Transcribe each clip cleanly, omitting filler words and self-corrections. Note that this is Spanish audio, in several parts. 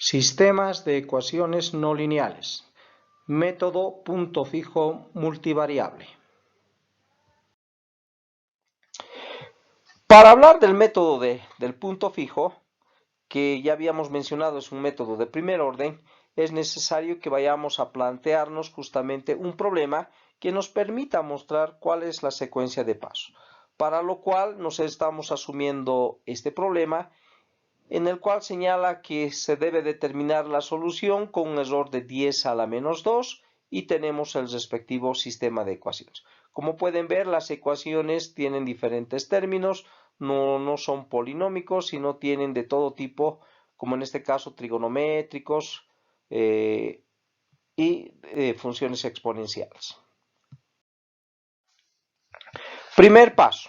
Sistemas de ecuaciones no lineales. Método punto fijo multivariable. Para hablar del método del punto fijo, que ya habíamos mencionado es un método de primer orden, es necesario que vayamos a plantearnos justamente un problema que nos permita mostrar cuál es la secuencia de pasos. Para lo cual nos estamos asumiendo este problema en el cual señala que se debe determinar la solución con un error de 10 a la menos 2 y tenemos el respectivo sistema de ecuaciones. Como pueden ver, las ecuaciones tienen diferentes términos, no son polinómicos, sino tienen de todo tipo, como en este caso trigonométricos y funciones exponenciales. Primer paso.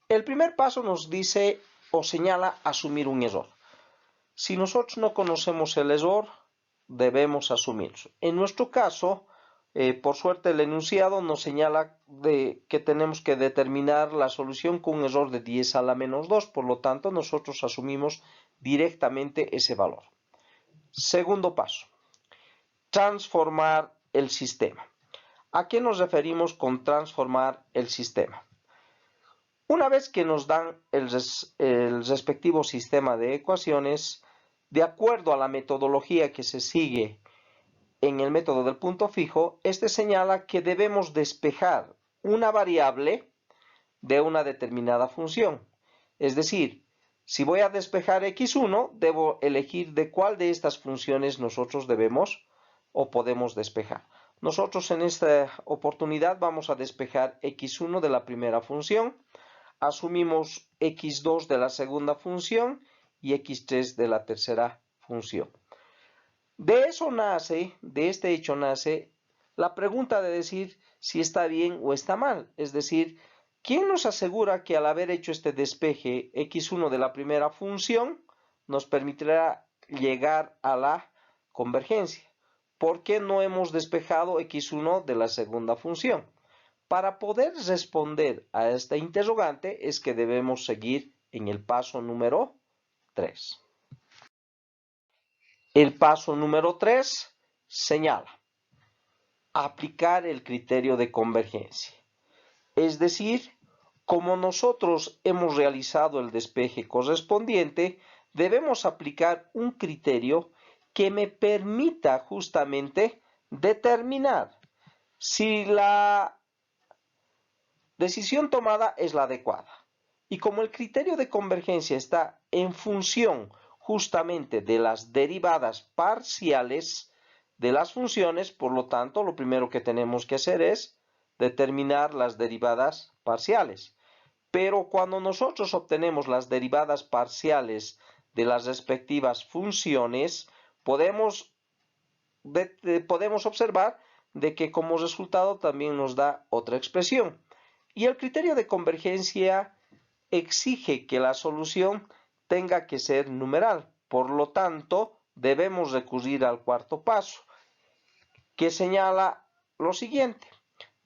El primer paso nos dice o señala asumir un error. Si nosotros no conocemos el error, debemos asumirlo. En nuestro caso, por suerte el enunciado nos señala que tenemos que determinar la solución con un error de 10 a la menos 2, por lo tanto nosotros asumimos directamente ese valor. Segundo paso, transformar el sistema. ¿A qué nos referimos con transformar el sistema? Una vez que nos dan el respectivo sistema de ecuaciones, de acuerdo a la metodología que se sigue en el método del punto fijo, este señala que debemos despejar una variable de una determinada función. Es decir, si voy a despejar x1, debo elegir de cuál de estas funciones nosotros debemos o podemos despejar. Nosotros en esta oportunidad vamos a despejar x1 de la primera función, asumimos x2 de la segunda función y x3 de la tercera función. De este hecho nace la pregunta de decir si está bien o está mal. Es decir, ¿quién nos asegura que al haber hecho este despeje x1 de la primera función nos permitirá llegar a la convergencia? ¿Por qué no hemos despejado x1 de la segunda función? Para poder responder a esta interrogante es que debemos seguir en el paso número 3. El paso número 3 señala aplicar el criterio de convergencia. Es decir, como nosotros hemos realizado el despeje correspondiente, debemos aplicar un criterio que me permita justamente determinar si la decisión tomada es la adecuada. Y como el criterio de convergencia está en función justamente de las derivadas parciales de las funciones, por lo tanto, lo primero que tenemos que hacer es determinar las derivadas parciales. Pero cuando nosotros obtenemos las derivadas parciales de las respectivas funciones, podemos observar de que como resultado también nos da otra expresión. Y el criterio de convergencia exige que la solución tenga que ser numeral. Por lo tanto, debemos recurrir al cuarto paso, que señala lo siguiente.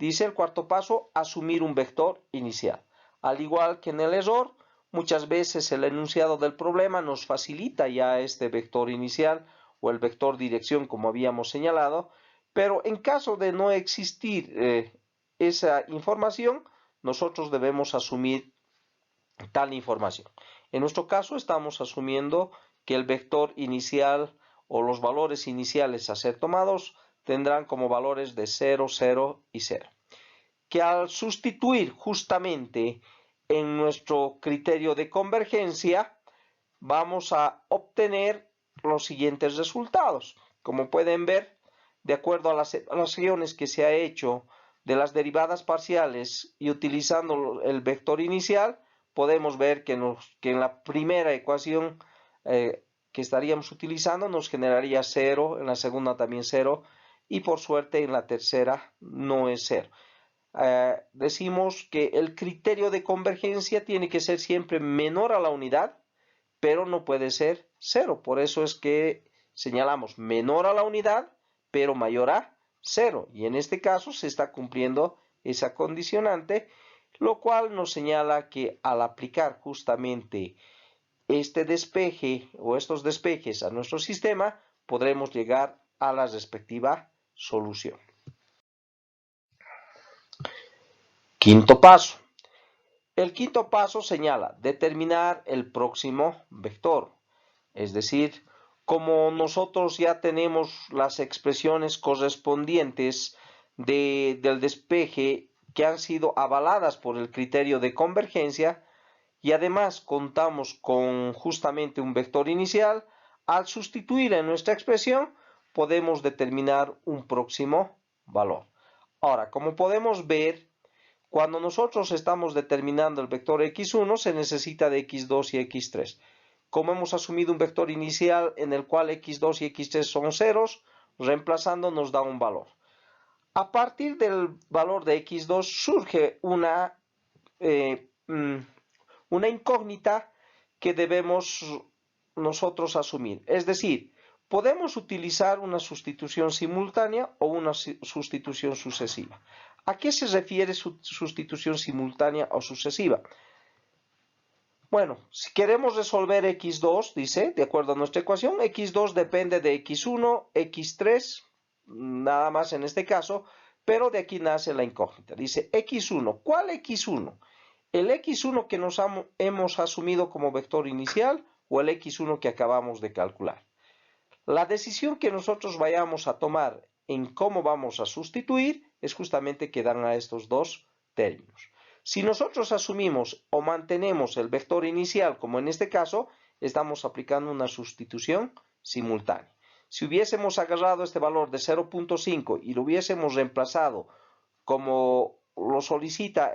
Dice el cuarto paso, asumir un vector inicial. Al igual que en el error, muchas veces el enunciado del problema nos facilita ya este vector inicial o el vector dirección, como habíamos señalado, pero en caso de no existir esa información, nosotros debemos asumir tal información. En nuestro caso estamos asumiendo que el vector inicial o los valores iniciales a ser tomados tendrán como valores de 0, 0 y 0. Que al sustituir justamente en nuestro criterio de convergencia vamos a obtener los siguientes resultados. Como pueden ver, de acuerdo a las evaluaciones que se ha hecho de las derivadas parciales y utilizando el vector inicial, podemos ver que en la primera ecuación que estaríamos utilizando nos generaría 0, en la segunda también 0 y por suerte en la tercera no es 0. Decimos que el criterio de convergencia tiene que ser siempre menor a la unidad, pero no puede ser 0. Por eso es que señalamos menor a la unidad, pero mayor a 0. Y en este caso se está cumpliendo esa condicionante, lo cual nos señala que al aplicar justamente este despeje o estos despejes a nuestro sistema, podremos llegar a la respectiva solución. Quinto paso. El quinto paso señala determinar el próximo vector. Es decir, como nosotros ya tenemos las expresiones correspondientes del despeje que han sido avaladas por el criterio de convergencia y además contamos con justamente un vector inicial, al sustituir en nuestra expresión podemos determinar un próximo valor. Ahora, como podemos ver, cuando nosotros estamos determinando el vector x1 se necesita de x2 y x3. Como hemos asumido un vector inicial en el cual x2 y x3 son ceros, reemplazando nos da un valor. A partir del valor de x2 surge una incógnita que debemos nosotros asumir. Es decir, podemos utilizar una sustitución simultánea o una sustitución sucesiva. ¿A qué se refiere sustitución simultánea o sucesiva? Bueno, si queremos resolver x2, dice, de acuerdo a nuestra ecuación, x2 depende de x1, x3, nada más en este caso, pero de aquí nace la incógnita. Dice x1, ¿cuál x1? ¿El x1 que hemos asumido como vector inicial o el x1 que acabamos de calcular? La decisión que nosotros vayamos a tomar en cómo vamos a sustituir es justamente que dan a estos dos términos. Si nosotros asumimos o mantenemos el vector inicial, como en este caso, estamos aplicando una sustitución simultánea. Si hubiésemos agarrado este valor de 0.5 y lo hubiésemos reemplazado como lo solicita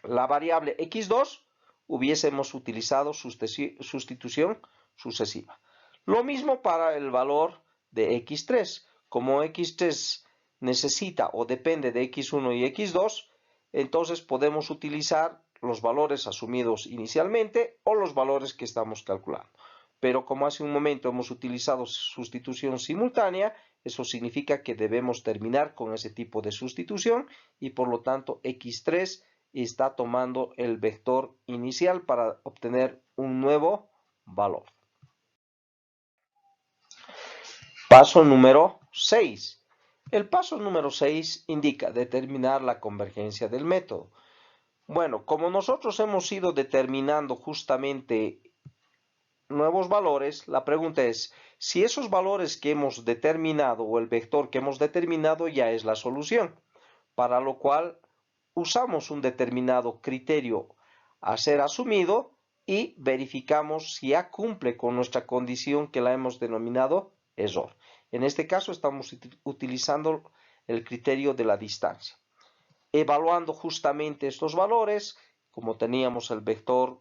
la variable x2, hubiésemos utilizado sustitución sucesiva. Lo mismo para el valor de x3. Como x3 necesita o depende de x1 y x2, entonces podemos utilizar los valores asumidos inicialmente o los valores que estamos calculando. Pero como hace un momento hemos utilizado sustitución simultánea, eso significa que debemos terminar con ese tipo de sustitución y por lo tanto x3 está tomando el vector inicial para obtener un nuevo valor. Paso número 6. El paso número 6 indica determinar la convergencia del método. Bueno, como nosotros hemos ido determinando justamente nuevos valores, la pregunta es si esos valores que hemos determinado o el vector que hemos determinado ya es la solución, para lo cual usamos un determinado criterio a ser asumido y verificamos si ya cumple con nuestra condición que la hemos denominado error. En este caso estamos utilizando el criterio de la distancia. Evaluando justamente estos valores, como teníamos el vector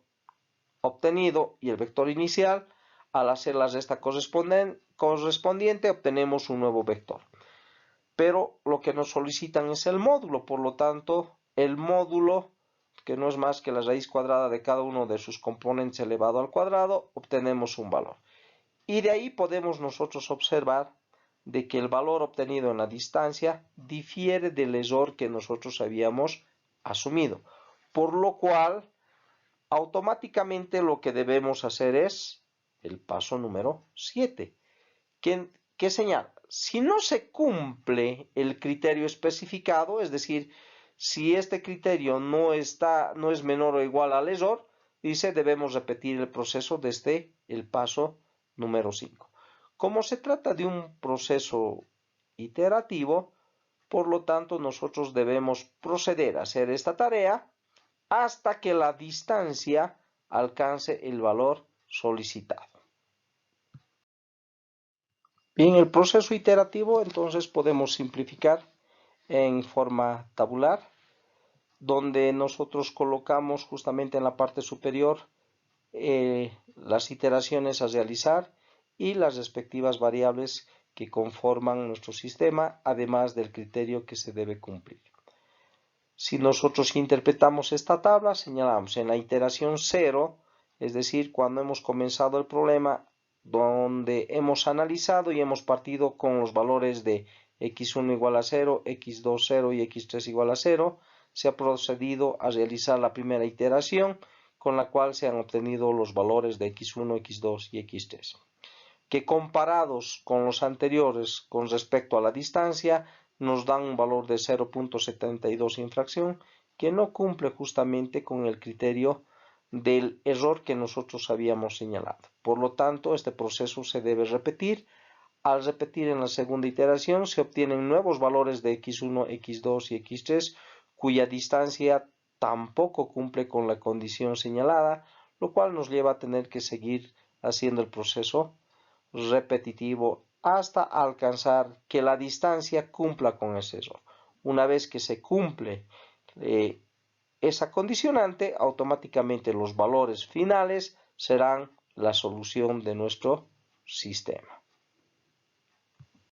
obtenido y el vector inicial, al hacer la resta correspondiente obtenemos un nuevo vector. Pero lo que nos solicitan es el módulo, por lo tanto, el módulo, que no es más que la raíz cuadrada de cada uno de sus componentes elevado al cuadrado, obtenemos un valor. Y de ahí podemos nosotros observar de que el valor obtenido en la distancia difiere del error que nosotros habíamos asumido, por lo cual automáticamente lo que debemos hacer es el paso número 7, que señala, si no se cumple el criterio especificado, es decir, si este criterio no es menor o igual al error, dice debemos repetir el proceso desde el paso número 5. Como se trata de un proceso iterativo, por lo tanto nosotros debemos proceder a hacer esta tarea hasta que la distancia alcance el valor solicitado. Bien, el proceso iterativo entonces podemos simplificar en forma tabular, donde nosotros colocamos justamente en la parte superior las iteraciones a realizar y las respectivas variables que conforman nuestro sistema, además del criterio que se debe cumplir. Si nosotros interpretamos esta tabla, señalamos en la iteración 0, es decir, cuando hemos comenzado el problema, donde hemos analizado y hemos partido con los valores de x1 igual a 0, x2 0 y x3 igual a 0, se ha procedido a realizar la primera iteración, con la cual se han obtenido los valores de x1, x2 y x3, que comparados con los anteriores con respecto a la distancia nos dan un valor de 0.72 infracción, que no cumple justamente con el criterio del error que nosotros habíamos señalado. Por lo tanto, este proceso se debe repetir. Al repetir en la segunda iteración se obtienen nuevos valores de x1, x2 y x3, cuya distancia tampoco cumple con la condición señalada, lo cual nos lleva a tener que seguir haciendo el proceso repetitivo hasta alcanzar que la distancia cumpla con ese error. Una vez que se cumple esa condicionante, automáticamente los valores finales serán la solución de nuestro sistema.